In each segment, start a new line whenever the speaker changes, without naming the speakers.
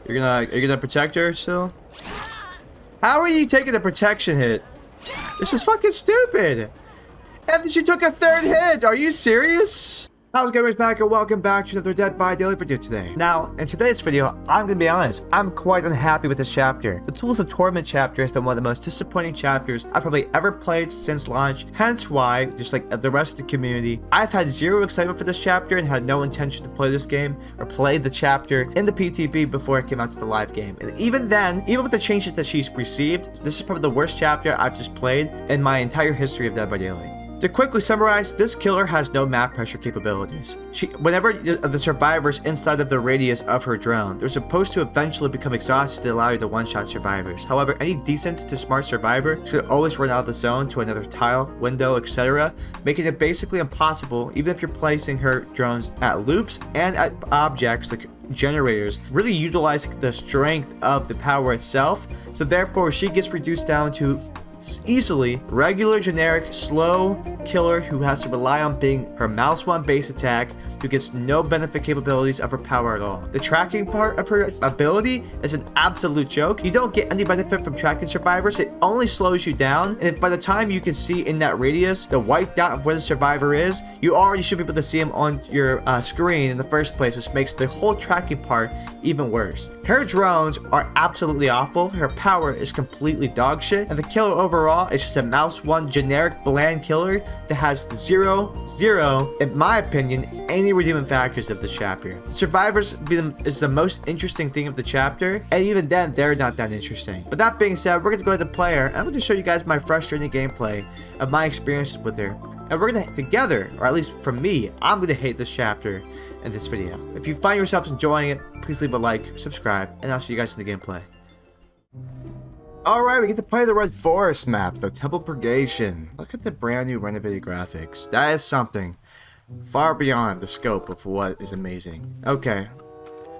Are you gonna protect her still? How are you taking a protection hit? This is fucking stupid. And she took a third hit. Are you serious? How's it going, gamers? Back and welcome back to another Dead by Daily video today. Now, in today's video, I'm gonna be honest, I'm quite unhappy with this chapter. The Tools of Torment chapter has been one of the most disappointing chapters I've probably ever played since launch, hence why, just like the rest of the community, I've had zero excitement for this chapter and had no intention to play this game or play the chapter in the PTB before it came out to the live game. And even then, even with the changes that she's received, this is probably the worst chapter I've just played in my entire history of Dead by Daily. To quickly summarize, this killer has no map pressure capabilities. Whenever the survivors inside of the radius of her drone, they're supposed to eventually become exhausted to allow you to one-shot survivors. However, any decent to smart survivor should always run out of the zone to another tile, window, etc., making it basically impossible, even if you're placing her drones at loops and at objects like generators, really utilizing the strength of the power itself. So therefore, she gets reduced down to easily regular generic slow killer who has to rely on being her mouse one base attack, who gets no benefit capabilities of her power at all. The tracking part of her ability is an absolute joke. You don't get any benefit from tracking survivors. It only slows you down, and by the time you can see in that radius the white dot of where the survivor is, you already should be able to see him on your screen in the first place, which makes the whole tracking part even worse. Her drones are absolutely awful, her power is completely dog shit, and the killer overall is just a mouse one generic bland killer that has zero, in my opinion, any redeeming factors of this chapter. Survivors is the most interesting thing of the chapter, and even then, they're not that interesting. But that being said, we're gonna go to the player, and I'm gonna show you guys my frustrating gameplay of my experiences with her. And we're gonna together, or at least for me, I'm gonna hate this chapter in this video. If you find yourself enjoying it, please leave a like, subscribe, and I'll see you guys in the gameplay. Alright, we get to play the Red Forest map, the Temple Purgation. Look at the brand new renovated graphics. That is something far beyond the scope of what is amazing. Okay,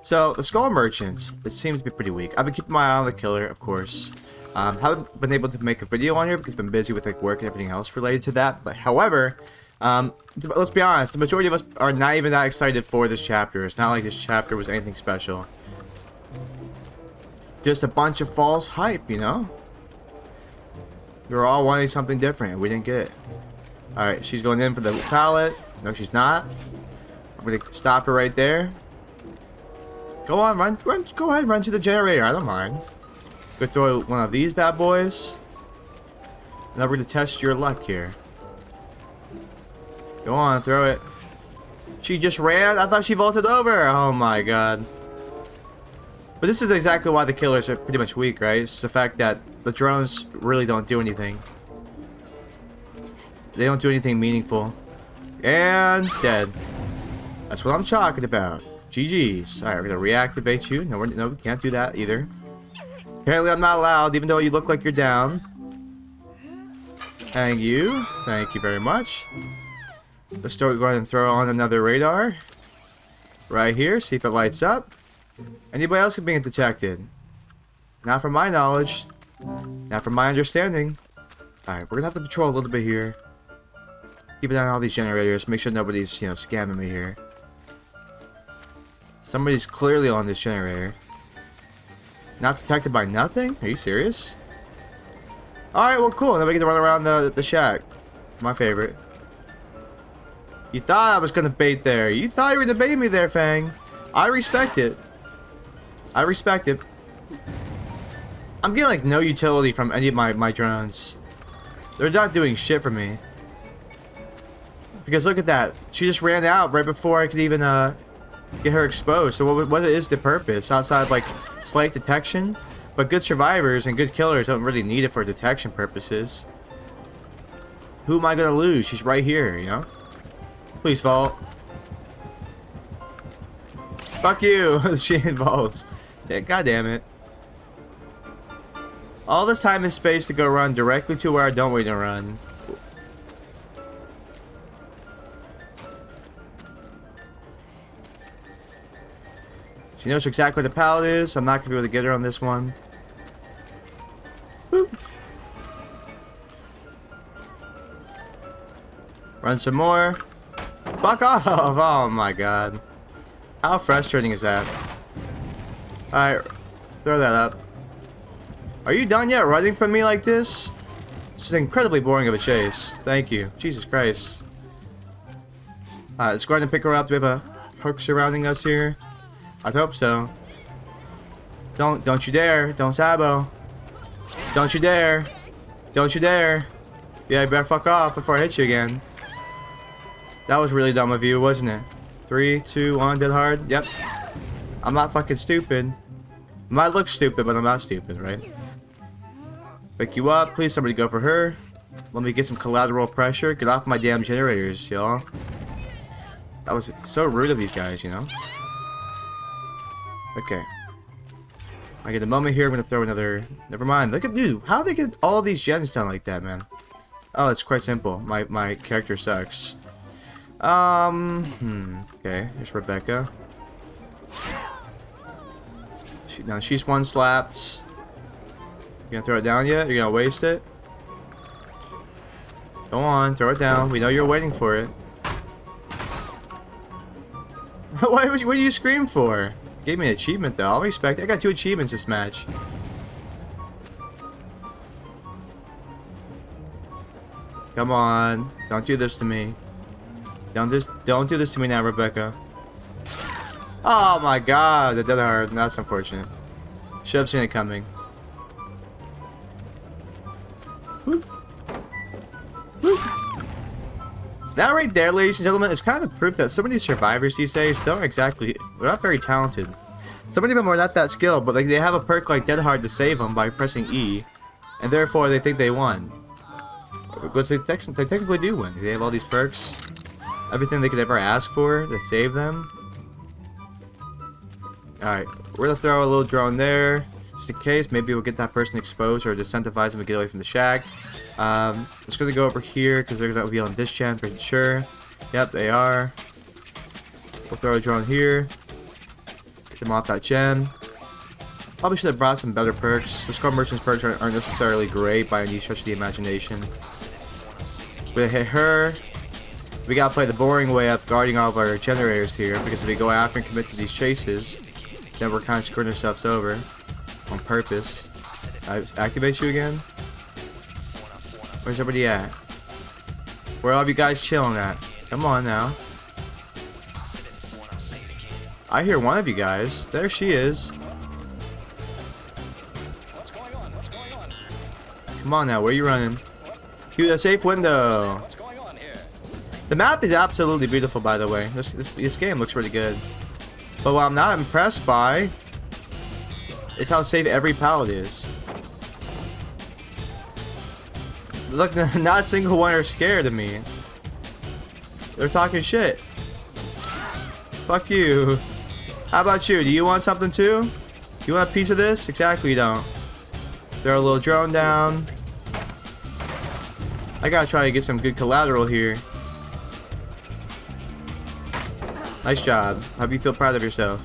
so the Skull Merchants, it seems to be pretty weak. I've been keeping my eye on the killer, of course. Haven't been able to make a video on here because I've been busy with like work and everything else related to that. But however, let's be honest, the majority of us are not even that excited for this chapter. It's not like this chapter was anything special. Just a bunch of false hype, you know? We were all wanting something different. We didn't get it. Alright, she's going in for the pallet. No, she's not. I'm going to stop her right there. Go on, run, go ahead, run to the generator. I don't mind. Go throw one of these bad boys. Now we're going to test your luck here. Go on, throw it. She just ran? I thought she vaulted over. Oh my god. But this is exactly why the killers are pretty much weak, right? It's the fact that the drones really don't do anything. They don't do anything meaningful. And dead. That's what I'm talking about. GG's. Alright, we're gonna reactivate you. No, we can't do that either. Apparently I'm not allowed, even though you look like you're down. Thank you. Thank you very much. Let's go ahead and throw on another radar. Right here, see if it lights up. Anybody else being detected? Not from my knowledge. Not from my understanding. Alright, we're gonna have to patrol a little bit here. Keep an eye on all these generators. Make sure nobody's, you know, scamming me here. Somebody's clearly on this generator. Not detected by nothing? Are you serious? Alright, well cool. Now we get to run around the shack. My favorite. You thought I was gonna bait there. You thought you were gonna bait me there, Fang. I respect it. I respect it. I'm getting like no utility from any of my drones. They're not doing shit for me. Because look at that. She just ran out right before I could even get her exposed. So what is the purpose outside of like slight detection? But good survivors and good killers don't really need it for detection purposes. Who am I gonna lose? She's right here, you know? Please vault. Fuck you. She involves. Yeah, God damn it. All this time and space to go run directly to where I don't want to run. She knows exactly where the pallet is. I'm not going to be able to get her on this one. Boop. Run some more. Fuck off! Oh my god. How frustrating is that? Alright, Throw that up. Are you done yet running from me like this? This is incredibly boring of a chase. Thank you. Jesus Christ. Alright, let's go ahead and pick her up. Do we have a hook surrounding us here? I hope so. Don't you dare. Don't sabo. Don't you dare. Don't you dare. Yeah, you better fuck off before I hit you again. That was really dumb of you, wasn't it? 3, 2, 1, dead hard. Yep. I'm not fucking stupid. I might look stupid, but I'm not stupid, right? Pick you up. Please, somebody go for her. Let me get some collateral pressure. Get off my damn generators, y'all. That was so rude of these guys, you know? Okay. I get a moment here. I'm gonna throw another. Never mind. Look at dude. How do they get all these gens done like that, man? Oh, it's quite simple. My character sucks. Okay. Here's Rebecca. Now she's one slapped. You gonna throw it down yet? You're gonna waste it? Go on, throw it down. We know you're waiting for it. What do you scream for? Gave me an achievement though. I'll respect it. I got 2 achievements this match. Come on. Don't do this to me. Don't do this to me now, Rebecca. Oh my god, the dead hard. That's unfortunate. Should have seen it coming. Whoop. Whoop. That right there, ladies and gentlemen, is kind of proof that so many survivors these days they're not very talented. So many of them are not that skilled, but like they have a perk like Dead Hard to save them by pressing E, and therefore they think they won. Because they technically do win. They have all these perks, everything they could ever ask for, they save them. Alright, we're gonna throw a little drone there, just in case. Maybe we'll get that person exposed or disincentivize them to get away from the shack. Just gonna go over here because they're gonna be on this gen for sure. Yep, they are. We'll throw a drone here. Get them off that gen. Probably should have brought some better perks. The Skull Merchant's perks aren't necessarily great by any stretch of the imagination. We're gonna hit her. We gotta play the boring way of guarding all of our generators here, because if we go after and commit to these chases, then we're kind of screwing ourselves over on purpose. I activate you again. Where's everybody at? Where are all you guys chilling at? Come on now. I hear one of you guys. There she is. Come on now, where are you running? To the safe window. The map is absolutely beautiful, by the way. This game looks really good. But what I'm not impressed by is how safe every pallet is. Look, not a single one are scared of me. They're talking shit. Fuck you. How about you? Do you want something too? You want a piece of this? Exactly, you don't. Throw a little drone down. I gotta try to get some good collateral here. Nice job. Hope you feel proud of yourself.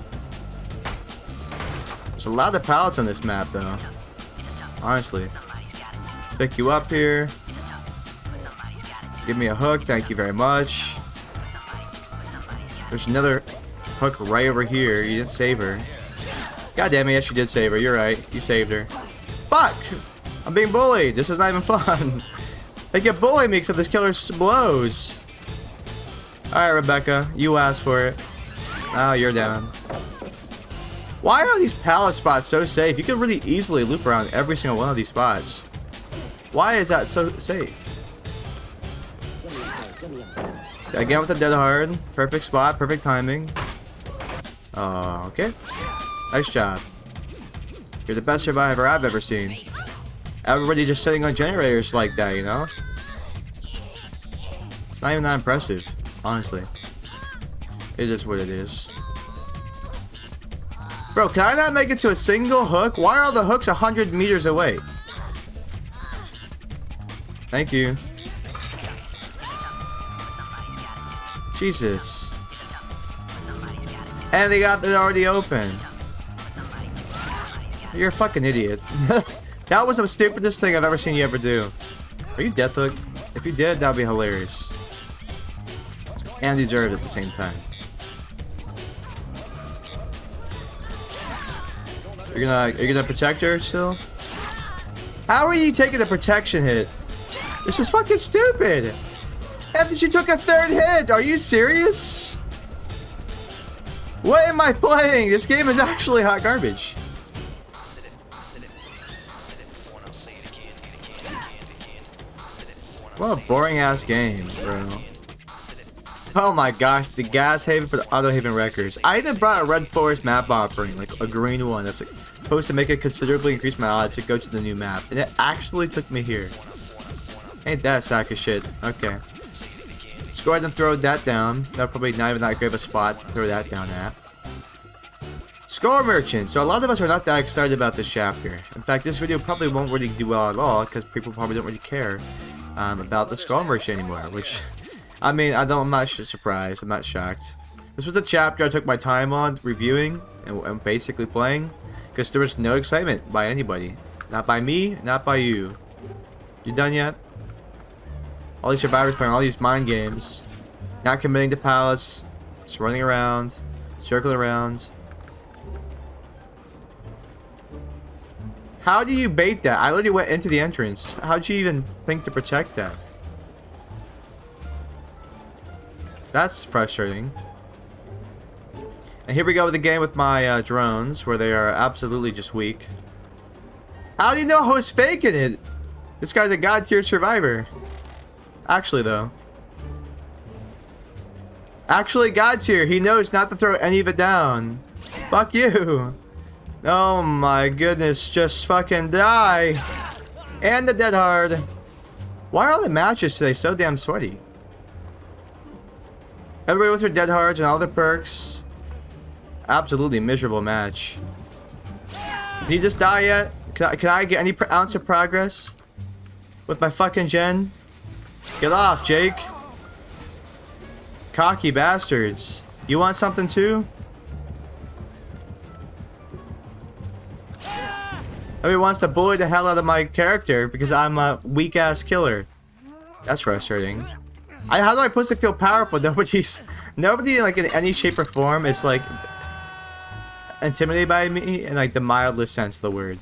There's a lot of pallets on this map, though. Honestly. Let's pick you up here. Give me a hook. Thank you very much. There's another hook right over here. You didn't save her. God damn it. Yes, you did save her. You're right. You saved her. Fuck! I'm being bullied. This is not even fun. They get bullied me except this killer blows. Alright, Rebecca. You asked for it. Oh, you're down. Why are these pallet spots so safe? You can really easily loop around every single one of these spots. Why is that so safe? Again with the dead hard. Perfect spot. Perfect timing. Oh, okay. Nice job. You're the best survivor I've ever seen. Everybody just sitting on generators like that, you know? It's not even that impressive, honestly. It is what it is. Bro, can I not make it to a single hook? Why are all the hooks 100 meters away? Thank you. Jesus. And they got it already open. You're a fucking idiot. That was the stupidest thing I've ever seen you ever do. Are you Death Hook? If you did, that'd be hilarious. And deserved at the same time. Are you gonna protect her still? How are you taking a protection hit? This is fucking stupid. And she took a third hit. Are you serious? What am I playing? This game is actually hot garbage. What a boring ass game, bro. Oh my gosh, the Gas Haven for the Auto Haven Wreckers. I even brought a Red Forest map offering, like a green one that's like, supposed to make it considerably increase my odds to go to the new map. And it actually took me here. Ain't that a sack of shit. Okay. Let's go ahead and throw that down. That's probably not even that great of a spot to throw that down at. Skull Merchant. So a lot of us are not that excited about this chapter. In fact, this video probably won't really do well at all because people probably don't really care about the Skull Merchant anymore. Which, I mean, I'm not surprised. I'm not shocked. This was a chapter I took my time on reviewing and basically playing because there was no excitement by anybody. Not by me, not by you. You done yet? All these survivors playing all these mind games, not committing to pallets, just running around, circling around. How do you bait that? I literally went into the entrance. How'd you even think to protect that? That's frustrating. And here we go with the game with my drones, where they are absolutely just weak. How do you know who's faking it? This guy's a god tier survivor. Actually, though. Actually, god tier. He knows not to throw any of it down. Fuck you. Oh my goodness. Just fucking die. And the dead hard. Why are all the matches today so damn sweaty? Everybody with their dead hards and all their perks. Absolutely miserable match. Did he just die yet? Can I get any ounce of progress? With my fucking gen? Get off, Jake. Cocky bastards. You want something too? Everybody wants to bully the hell out of my character because I'm a weak-ass killer. That's frustrating. How do I supposed to feel powerful? Nobody like in any shape or form is like intimidated by me in like the mildest sense of the word.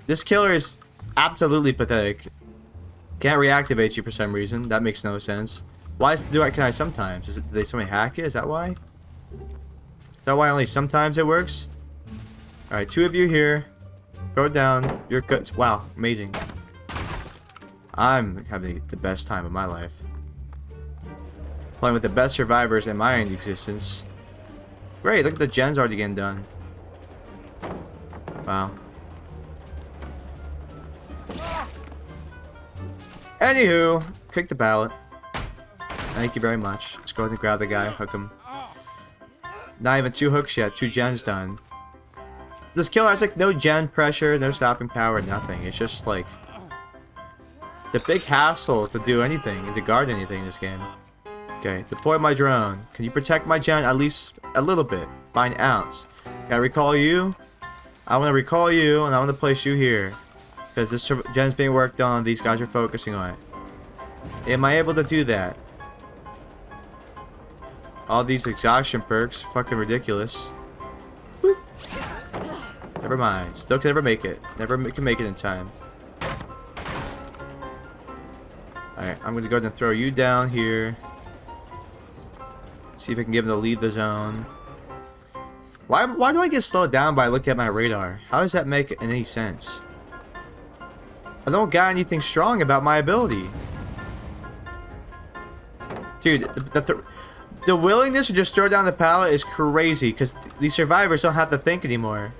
This killer is absolutely pathetic. Can't reactivate you for some reason. That makes no sense. Why can I sometimes? Did they somebody hack it? Is that why? Is that why only sometimes it works? Alright, 2 of you here. Go down. You're good. Wow, amazing. I'm having the best time of my life. Playing with the best survivors in my existence. Great, look at the gens already getting done. Wow. Anywho, click the ballot. Thank you very much. Let's go ahead and grab the guy, hook him. Not even 2 hooks yet, 2 gens done. This killer has like no gen pressure, no stopping power, nothing. It's just like the big hassle to do anything and to guard anything in this game. Okay, deploy my drone. Can you protect my gen at least a little bit? By an ounce. Can I recall you? I want to recall you and I want to place you here. Because this gen's being worked on, these guys are focusing on it. Am I able to do that? All these exhaustion perks, fucking ridiculous. Boop. Never mind, still can never make it. Never can make it in time. Alright, I'm gonna go ahead and throw you down here. See if I can get him to leave the zone. Why do I get slowed down by looking at my radar? How does that make any sense? I don't got anything strong about my ability. Dude, the willingness to just throw down the pallet is crazy because these survivors don't have to think anymore.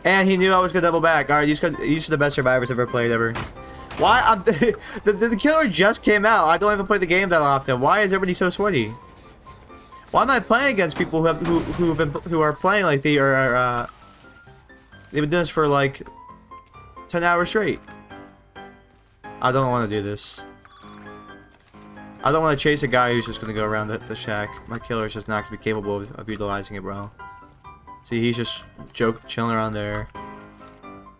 And he knew I was gonna double back. Alright, these are the best survivors I've ever played ever. Why? The killer just came out. I don't even play the game that often. Why is everybody so sweaty? Why am I playing against people who are playing like they are? They've been doing this for like 10 hours straight. I don't want to do this. I don't want to chase a guy who's just gonna go around the shack. My killer is just not gonna be capable of utilizing it well. See, he's just chilling around there.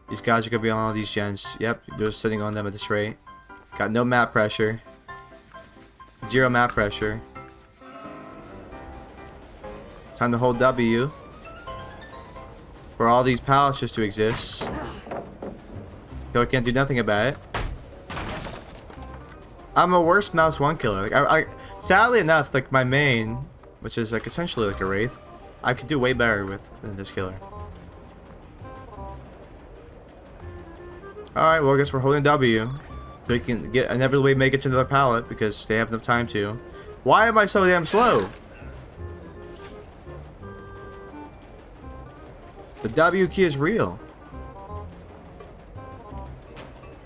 These guys are gonna be on all these gens. Yep, they're just sitting on them at this rate. Got no map pressure. 0 map pressure. Time to hold W. For all these pallets just to exist. Killer can't do nothing about it. I'm a worse mouse 1 killer. Like I sadly enough, like my main, which is like essentially like a wraith, I could do way better with than this killer. Alright, well I guess we're holding W. So we can get inevitably make it to another pallet because they have enough time to. Why am I so damn slow? The W key is real.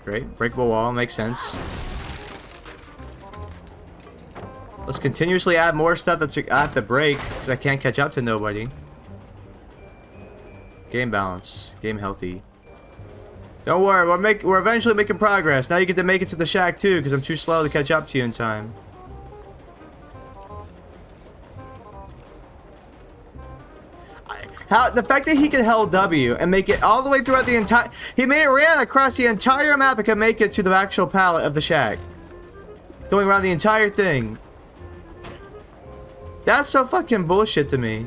Great. Breakable wall. Makes sense. Let's continuously add more stuff that's at the break because I can't catch up to nobody. Game balance. Game healthy. Don't worry. We're eventually making progress. Now you get to make it to the shack too because I'm too slow to catch up to you in time. The fact that he can hold W and make it all the way throughout the entire... He ran across the entire map and could make it to the actual pallet of the shack. Going around the entire thing. That's so fucking bullshit to me.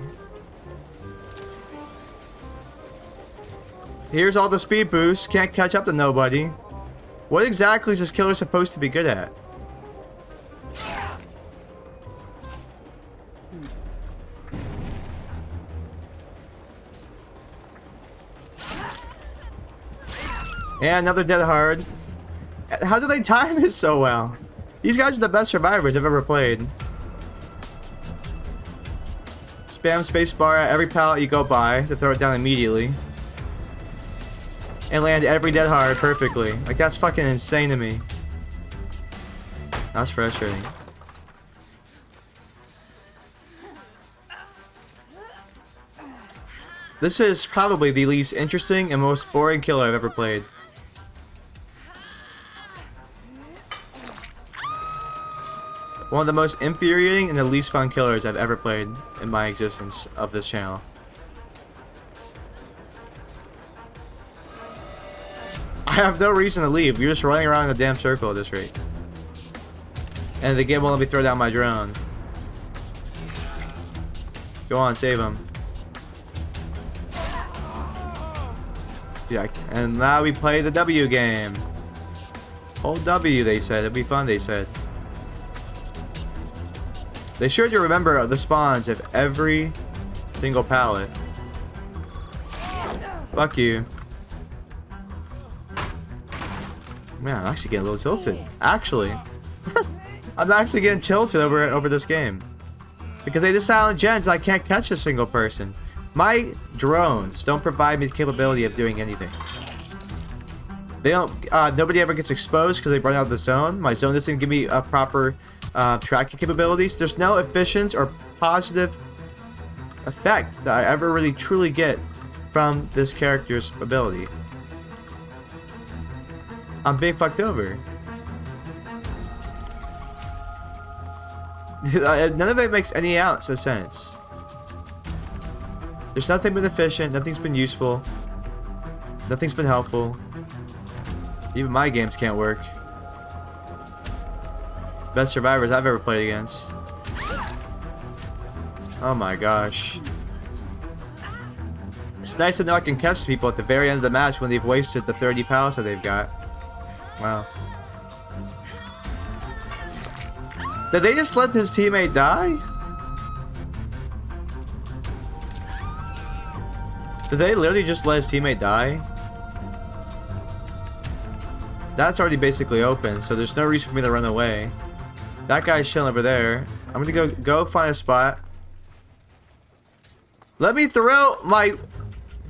Here's all the speed boosts. Can't catch up to nobody. What exactly is this killer supposed to be good at? And another dead hard. How do they time this so well? These guys are the best survivors I've ever played. Spam spacebar at every pallet you go by to throw it down immediately. And land every dead hard perfectly. Like, that's fucking insane to me. That's frustrating. This is probably the least interesting and most boring killer I've ever played. One of the most infuriating and the least fun killers I've ever played in my existence of this channel. I have no reason to leave. You're just running around in a damn circle at this rate. And the game won't let me throw down my drone. Go on, save him. Yeah, and now we play the W game. Hold W, they said. It'd be fun, they said. They sure do remember the spawns of every single pallet. Fuck you. Man, I'm actually getting a little tilted. Actually. I'm actually getting tilted over this game. Because they just silent gens and I can't catch a single person. My drones don't provide me the capability of doing anything. They don't. Nobody ever gets exposed because they run out of the zone. My zone doesn't give me a proper tracking capabilities. There's no efficient or positive effect that I ever really truly get from this character's ability. I'm being fucked over. None of it makes any ounce of sense. There's nothing been efficient, nothing's been useful, nothing's been helpful. Even my games can't work. Best survivors I've ever played against. Oh my gosh. It's nice to know I can catch people at the very end of the match when they've wasted the 30 pallets that they've got. Wow. Did they just let his teammate die? Did they literally just let his teammate die? That's already basically open, so there's no reason for me to run away. That guy's chilling over there. I'm gonna go find a spot. Let me throw my...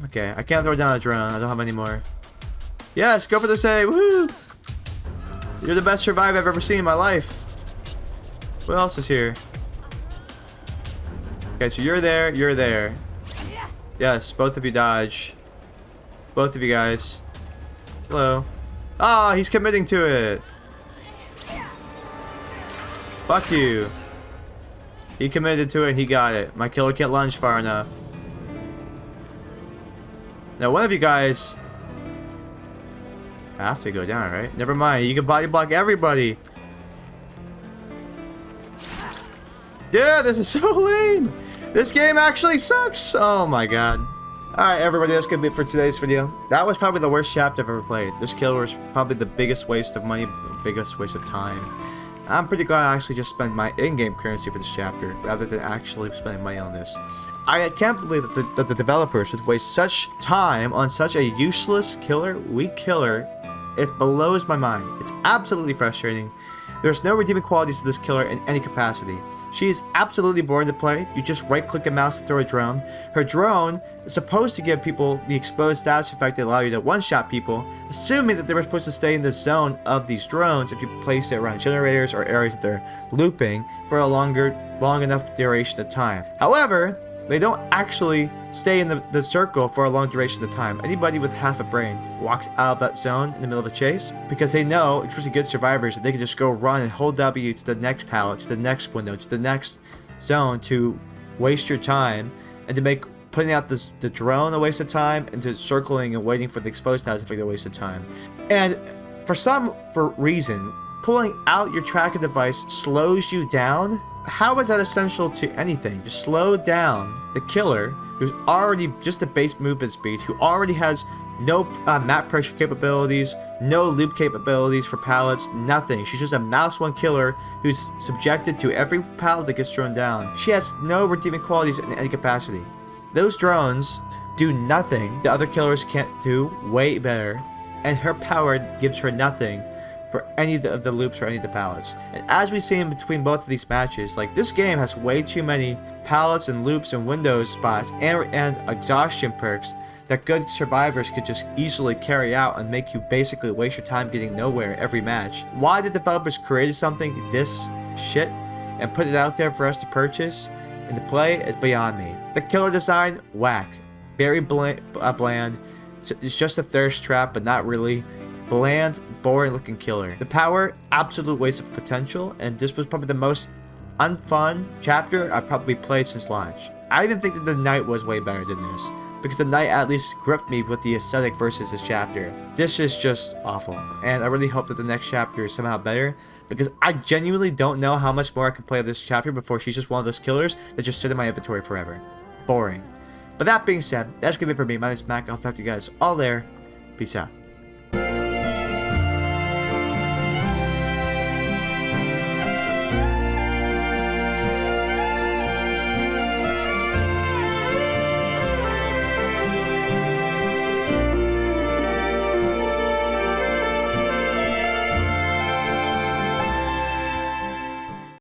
Okay, I can't throw down a drone. I don't have any more. Yes, go for the save. Woo! You're the best survivor I've ever seen in my life. What else is here? Okay, so you're there, you're there. Yes, both of you dodge. Both of you guys. Hello. Ah, he's committing to it. Fuck you. He committed to it and he got it. My killer can't lunge far enough. Now, one of you guys have to go down, right? Never mind. You can body block everybody. Yeah, this is so lame. This game actually sucks. Oh my god. Alright, everybody, that's gonna be it for today's video. That was probably the worst chapter I've ever played. This killer was probably the biggest waste of money, biggest waste of time. I'm pretty glad I actually just spent my in-game currency for this chapter, rather than actually spending money on this. I can't believe that the developers would waste such time on such a useless killer, weak killer. It blows my mind. It's absolutely frustrating. There's no redeeming qualities to this killer in any capacity. She is absolutely boring to play. You just right-click a mouse to throw a drone. Her drone is supposed to give people the exposed status effect that allow you to one-shot people, assuming that they were supposed to stay in the zone of these drones if you place it around generators or areas that they're looping for a long enough duration of time. However, they don't actually stay in the circle for a long duration of time. Anybody with half a brain walks out of that zone in the middle of a chase because they know, especially good survivors, that they can just go run and hold W to the next pallet, to the next window, to the next zone to waste your time and to make putting out the drone a waste of time and to circling and waiting for the exposed status effect a waste of time. And for reason, pulling out your tracking device slows you down. How is that essential to anything? To slow down the killer, who's already just a base movement speed, who already has no map pressure capabilities, no loop capabilities for pallets, nothing. She's just a mouse one killer who's subjected to every pallet that gets thrown down. She has no redeeming qualities in any capacity. Those drones do nothing the other killers can't do way better, and her power gives her nothing for any of the loops or any of the pallets. And as we see in between both of these matches, like, this game has way too many pallets and loops and windows spots and exhaustion perks that good survivors could just easily carry out and make you basically waste your time getting nowhere every match. Why the developers created something this shit and put it out there for us to purchase and to play is beyond me. The killer design, whack. Very bland. It's just a thirst trap, but not really. Bland, boring looking killer. The power, absolute waste of potential, and this was probably the most unfun chapter I've probably played since launch. I even think that the night was way better than this, because the night at least gripped me with the aesthetic versus this chapter. This is just awful, and I really hope that the next chapter is somehow better, because I genuinely don't know how much more I can play of this chapter before she's just one of those killers that just sit in my inventory forever. Boring. But that being said, that's gonna be it for me. My name is Mac. I'll talk to you guys all there. Peace out.